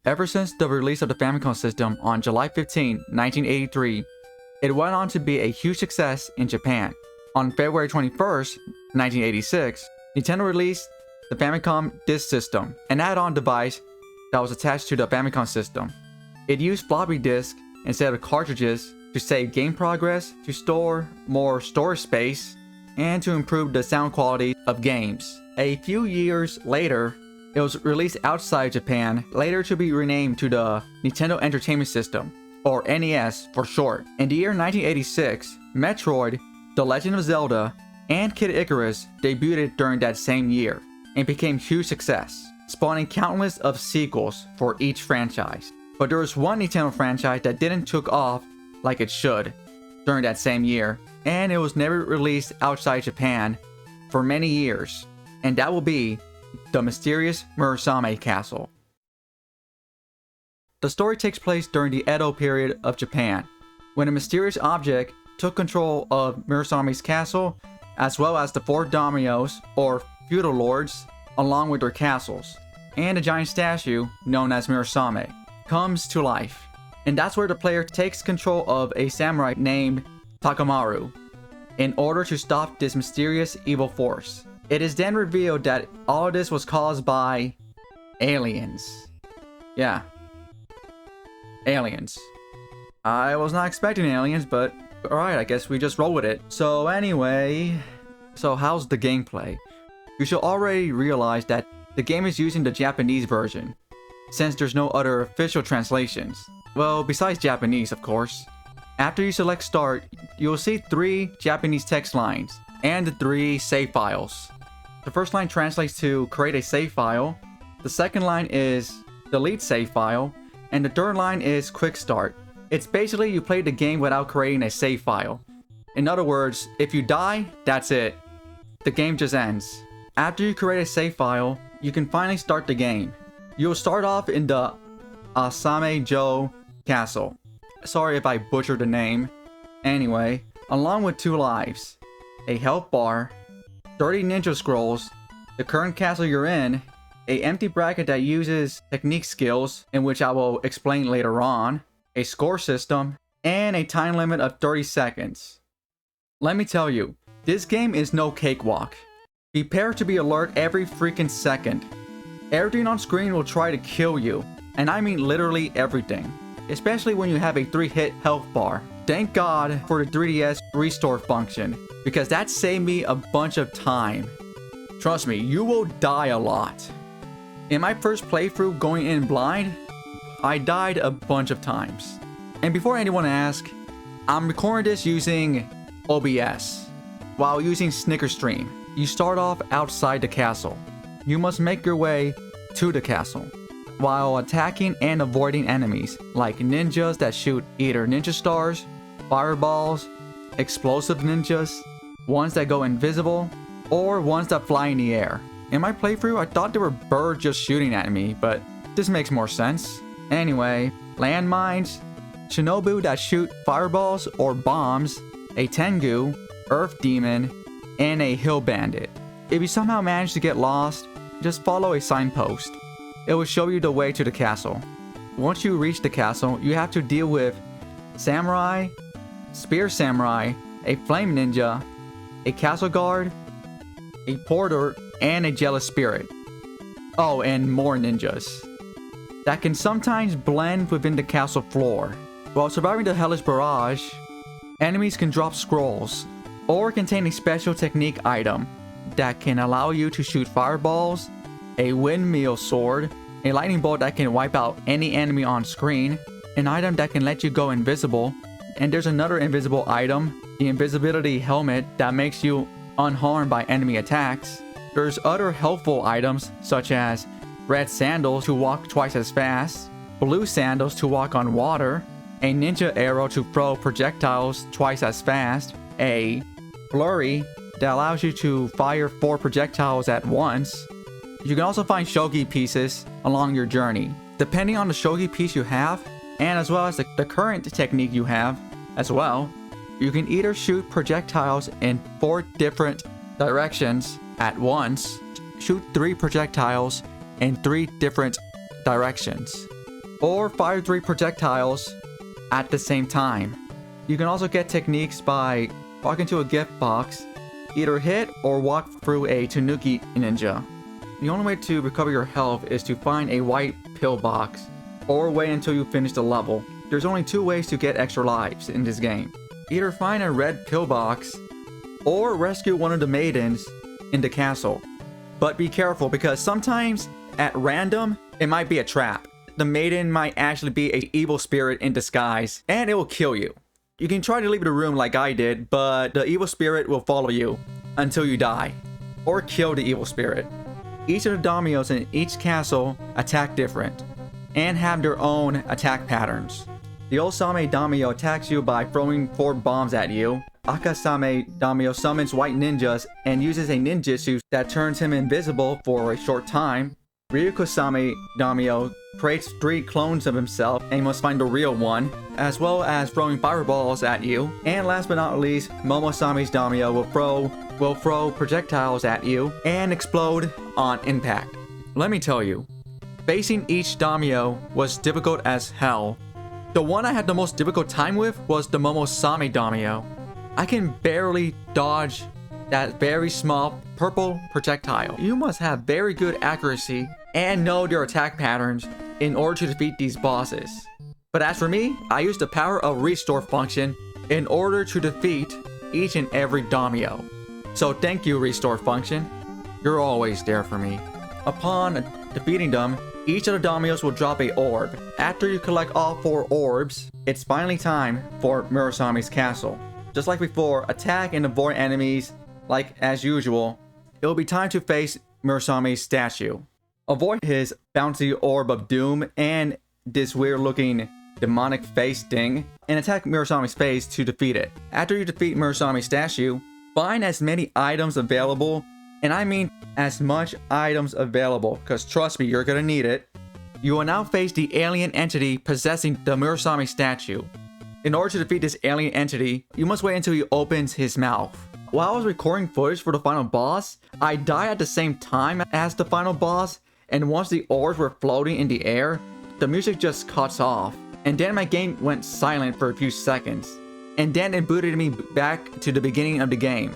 Ever since the release of the Famicom system on July 15, 1983, it went on to be a huge success in Japan. On February 21st, 1986, Nintendo released the Famicom Disk System, an add-on device that was attached to the Famicom system. It used floppy disks instead of cartridges to save game progress, to store more storage space, and to improve the sound quality of games. A few years later, it was released outside Japan, later to be renamed to the Nintendo Entertainment System, or NES for short. In the year 1986, Metroid, The Legend of Zelda, and Kid Icarus debuted during that same year and became huge success, spawning countless of sequels for each franchise. But there was one Nintendo franchise that didn't took off like it should during that same year, and it was never released outside Japan for many years, and that will be the Mysterious Murasame Castle. The story takes place during the Edo period of Japan, when a mysterious object took control of Murasame's castle, as well as the 4 daimyos, or feudal lords, along with their castles, and a giant statue known as Murasame comes to life. And that's where the player takes control of a samurai named Takamaru in order to stop this mysterious evil force. It is then revealed that all of this was caused by aliens. Yeah. Aliens. I was not expecting aliens, but alright, I guess we just roll with it. So anyway, how's the gameplay? You should already realize that the game is using the Japanese version, since there's no other official translations. Well, besides Japanese, of course. After you select start, you will see 3 Japanese text lines and the 3 save files. The first line translates to create a save file, the second line is delete save file, and the third line is quick start. It's basically you play the game without creating a save file. In other words, if you die, that's it. The game just ends. After you create a save file, you can finally start the game. You'll start off in the A.I.G Castle. Sorry if I butchered the name. Anyway, along with 2 lives, a health bar, 30 ninja scrolls, the current castle you're in, a empty bracket that uses technique skills, in which I will explain later on, a score system, and a time limit of 30 seconds. Let me tell you, this game is no cakewalk. Prepare to be alert every freaking second. Everything on screen will try to kill you, and I mean literally everything. Especially when you have a 3-hit health bar. Thank God for the 3DS restore function, because that saved me a bunch of time. Trust me, you will die a lot. In my first playthrough going in blind, I died a bunch of times. And before anyone asks, I'm recording this using OBS, while using SnickerStream. You start off outside the castle. You must make your way to the castle, while attacking and avoiding enemies like ninjas that shoot either ninja stars, fireballs, explosive ninjas, ones that go invisible, or ones that fly in the air. In my playthrough, I thought there were birds just shooting at me, but this makes more sense. Anyway, landmines, shinobu that shoot fireballs or bombs, a tengu, earth demon, and a hill bandit. If you somehow manage to get lost, just follow a signpost. It will show you the way to the castle. Once you reach the castle, you have to deal with samurai, spear samurai, a flame ninja, a castle guard, a porter, and a jealous spirit. Oh, and more ninjas that can sometimes blend within the castle floor. While surviving the hellish barrage, enemies can drop scrolls or contain a special technique item that can allow you to shoot fireballs, a windmill sword, a lightning bolt that can wipe out any enemy on screen, an item that can let you go invisible, and there's another invisible item, the invisibility helmet that makes you unharmed by enemy attacks. There's other helpful items such as red sandals to walk twice as fast, blue sandals to walk on water, a ninja arrow to throw projectiles twice as fast, a flurry that allows you to fire 4 projectiles at once. You can also find shogi pieces along your journey. Depending on the shogi piece you have, and as well as the current technique you have as well, you can either shoot projectiles in 4 different directions at once, shoot 3 projectiles in 3 different directions, or fire 3 projectiles at the same time. You can also get techniques by walking to a gift box, either hit or walk through a Tanuki ninja. The only way to recover your health is to find a white pill box, or wait until you finish the level. There's only 2 ways to get extra lives in this game. Either find a red pill box, or rescue one of the maidens in the castle. But be careful, because sometimes, at random, it might be a trap. The maiden might actually be an evil spirit in disguise, and it will kill you. You can try to leave the room like I did, but the evil spirit will follow you until you die, or kill the evil spirit. Each of the daimyos in each castle attack different, and have their own attack patterns. The Osame daimyo attacks you by throwing 4 bombs at you. Akasame daimyo summons white ninjas and uses a ninjutsu that turns him invisible for a short time. Ryukusame daimyo creates 3 clones of himself and you must find the real one, as well as throwing fireballs at you. And last but not least, Momosame's daimyo will throw projectiles at you and explode on impact. Let me tell you, facing each daimyo was difficult as hell. The one I had the most difficult time with was the Momosame daimyo. I can barely dodge that very small purple projectile. You must have very good accuracy and know their attack patterns in order to defeat these bosses. But as for me, I used the power of restore function in order to defeat each and every daimyo. So thank you, restore function. You're always there for me. Upon defeating them, each of the daimyos will drop a orb. After you collect all 4 orbs, it's finally time for Murasame's castle. Just like before, attack and avoid enemies like as usual. It will be time to face Murasame's statue. Avoid his bouncy orb of doom and this weird looking demonic face thing, and attack Murasame's face to defeat it. After you defeat Murasame's statue, find as many items available, and I mean as much items available, because trust me, you're gonna need it. You will now face the alien entity possessing the Murasame statue. In order to defeat this alien entity, you must wait until he opens his mouth. While I was recording footage for the final boss, I died at the same time as the final boss, and once the orbs were floating in the air, the music just cuts off. And then my game went silent for a few seconds. And then it booted me back to the beginning of the game.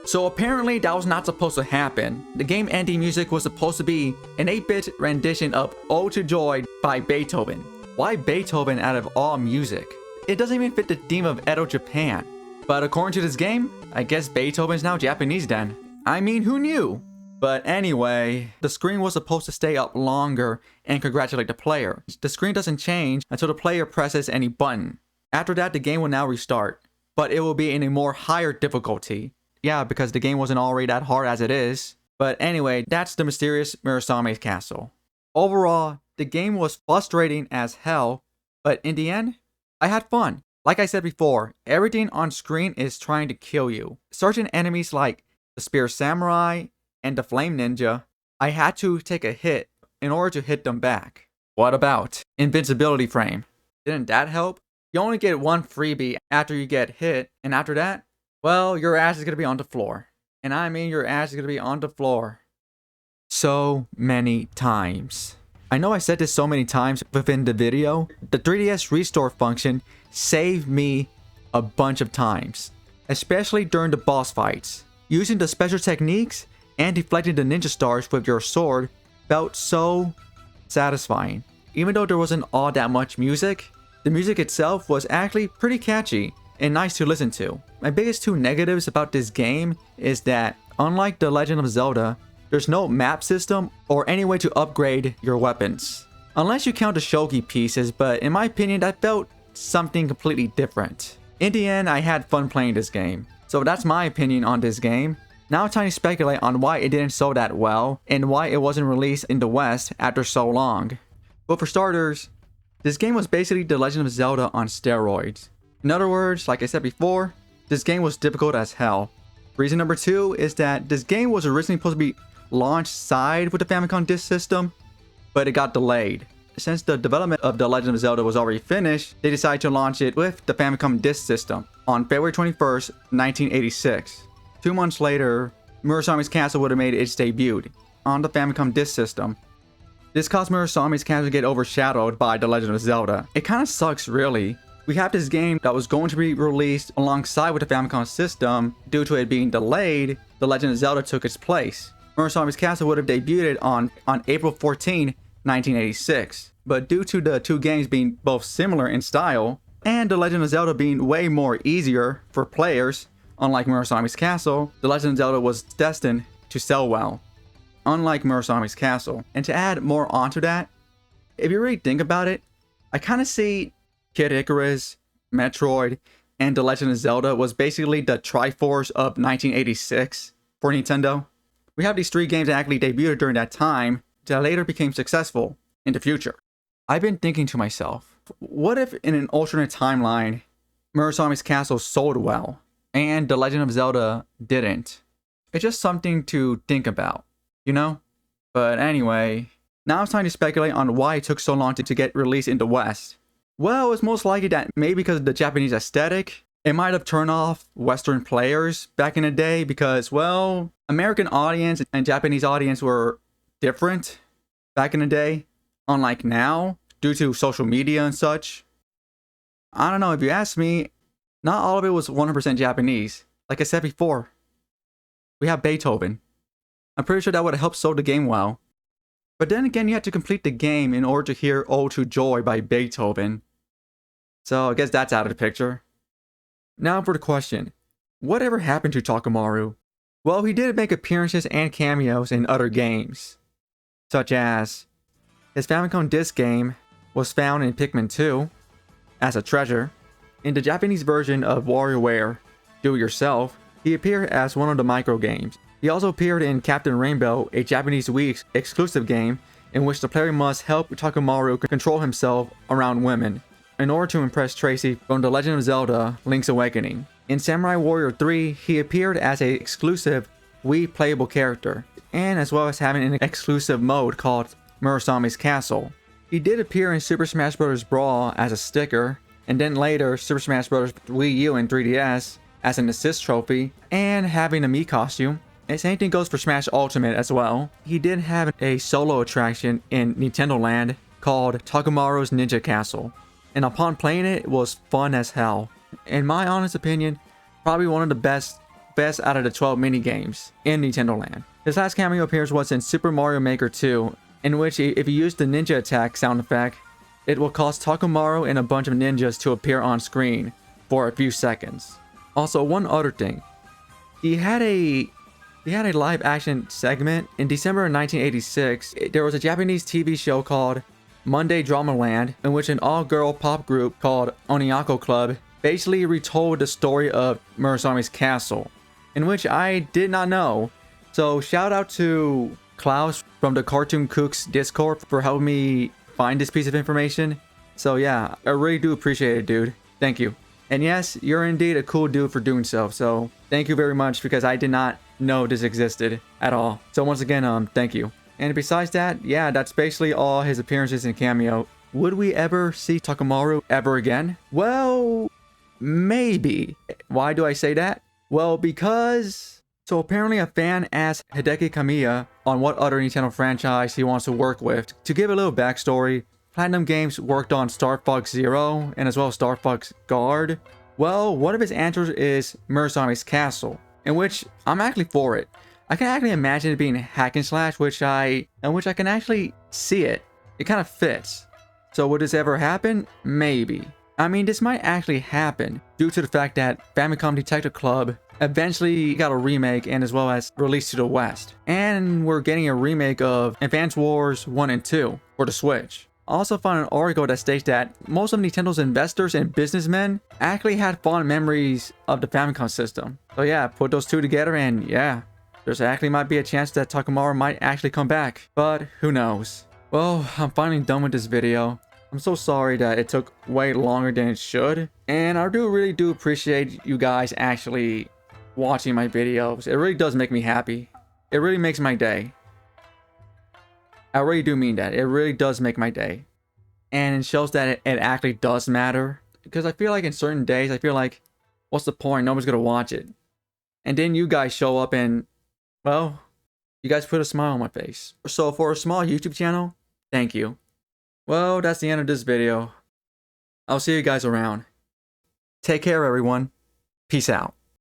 So apparently that was not supposed to happen. The game ending music was supposed to be an 8-bit rendition of Ode to Joy by Beethoven. Why Beethoven out of all music? It doesn't even fit the theme of Edo Japan. But according to this game, I guess Beethoven's now Japanese then. I mean, who knew? But anyway, the screen was supposed to stay up longer and congratulate the player. The screen doesn't change until the player presses any button. After that, the game will now restart, but it will be in a more higher difficulty. Yeah, because the game wasn't already that hard as it is. But anyway, that's the Mysterious Murasame Castle. Overall, the game was frustrating as hell, but in the end, I had fun. Like I said before, everything on screen is trying to kill you. Certain enemies like the Spear Samurai and the Flame Ninja, I had to take a hit in order to hit them back. What about invincibility frame? Didn't that help? You only get 1 freebie after you get hit, and after that, well, your ass is gonna be on the floor. And I mean your ass is gonna be on the floor. So many times. I know I said this so many times within the video. The 3DS restore function saved me a bunch of times, especially during the boss fights. Using the special techniques and deflecting the ninja stars with your sword felt so satisfying. Even though there wasn't all that much music, the music itself was actually pretty catchy and nice to listen to. My biggest 2 negatives about this game is that, unlike The Legend of Zelda, there's no map system or any way to upgrade your weapons. Unless you count the shogi pieces, but in my opinion that felt something completely different. In the end, I had fun playing this game. So that's my opinion on this game. Now time to speculate on why it didn't sell that well and why it wasn't released in the West after so long. Well, for starters, this game was basically The Legend of Zelda on steroids. In other words, like I said before, this game was difficult as hell. Reason number 2 is that this game was originally supposed to be launched side with the Famicom Disk System, but it got delayed. Since the development of The Legend of Zelda was already finished, they decided to launch it with the Famicom Disk System on February 21st, 1986. 2 months later, Murasame's Castle would have made its debut on the Famicom Disk System. This caused Murasame's Castle to get overshadowed by The Legend of Zelda. It kind of sucks, really. We have this game that was going to be released alongside with the Famicom system. Due to it being delayed, The Legend of Zelda took its place. Murasame's Castle would have debuted on April 14, 1986. But due to the two games being both similar in style, and The Legend of Zelda being way more easier for players, unlike Murasame's Castle, The Legend of Zelda was destined to sell well, unlike Murasame's Castle. And to add more onto that, if you really think about it, I kind of see Kid Icarus, Metroid, and The Legend of Zelda was basically the Triforce of 1986 for Nintendo. We have these three games that actually debuted during that time that later became successful in the future. I've been thinking to myself, what if in an alternate timeline, Murasame's Castle sold well, and The Legend of Zelda didn't? It's just something to think about, you know? But anyway, now it's time to speculate on why it took so long to get released in the West. Well, it's most likely that maybe because of the Japanese aesthetic, it might have turned off Western players back in the day because, well, American audience and Japanese audience were different back in the day, unlike now, due to social media and such. I don't know, if you ask me, not all of it was 100% Japanese. Like I said before, we have Beethoven. I'm pretty sure that would have helped sell the game well. But then again, you had to complete the game in order to hear Ode to Joy by Beethoven. So I guess that's out of the picture. Now for the question. Whatever happened to Takamaru? Well, he did make appearances and cameos in other games, such as his Famicom disc game was found in Pikmin 2 as a treasure. In the Japanese version of WarioWare Do It Yourself, he appeared as one of the micro games. He also appeared in Captain Rainbow, a Japanese Wii exclusive game in which the player must help Takamaru control himself around women in order to impress Tracy from The Legend of Zelda Link's Awakening. In Samurai Warrior 3, he appeared as an exclusive Wii playable character, and as well as having an exclusive mode called Murasame's Castle. He did appear in Super Smash Bros. Brawl as a sticker, and then later Super Smash Bros. Wii U and 3DS as an assist trophy, and having a Mii costume. And same thing goes for Smash Ultimate as well. He did have a solo attraction in Nintendo Land called Takamaru's Ninja Castle, and upon playing it, it was fun as hell. In my honest opinion, probably one of the best out of the 12 mini games in Nintendo Land. His last cameo appearance was in Super Mario Maker 2, in which if you use the ninja attack sound effect, it will cause Takamaru and a bunch of ninjas to appear on screen for a few seconds. Also, one other thing, he had a live action segment in December of 1986. There was a Japanese TV show called Monday Dramaland, in which an all-girl pop group called Oniako Club basically retold the story of Murasame's Castle, in which I did not know. So shout out to Klaus from the Cartoon Kooks Discord for helping me find this piece of information. So yeah, I really do appreciate it, dude. Thank you. And yes, you're indeed a cool dude for doing so thank you very much, because I did not know this existed at all. So once again, thank you. And besides that, yeah, that's basically all his appearances and cameo. Would we ever see Takamaru ever again? Well, maybe. Why do I say that? Well, because... So apparently a fan asked Hideki Kamiya on what other Nintendo franchise he wants to work with. To give a little backstory, Platinum Games worked on Star Fox Zero and as well as Star Fox Guard. Well, one of his answers is Murasame's Castle, in which I'm actually for it. I can actually imagine it being hack and slash, which I can actually see it. It kind of fits. So would this ever happen? Maybe. I mean, this might actually happen due to the fact that Famicom Detective Club eventually got a remake and as well as released to the West. And we're getting a remake of Advance Wars 1 and 2 for the Switch. I also found an article that states that most of Nintendo's investors and businessmen actually had fond memories of the Famicom system. So yeah, put those two together and yeah, there's actually might be a chance that Takamaru might actually come back. But who knows? Well, I'm finally done with this video. I'm so sorry that it took way longer than it should. And I really do appreciate you guys actually watching my videos. It really does make me happy. It really makes my day. I really do mean that. It really does make my day. And it shows that it actually does matter. Because I feel like in certain days, I feel like, what's the point? Nobody's gonna watch it. And then you guys show up and, well, you guys put a smile on my face. So for a small YouTube channel, Thank you. Well, that's the end of this video. I'll see you guys around. Take care, everyone. Peace out.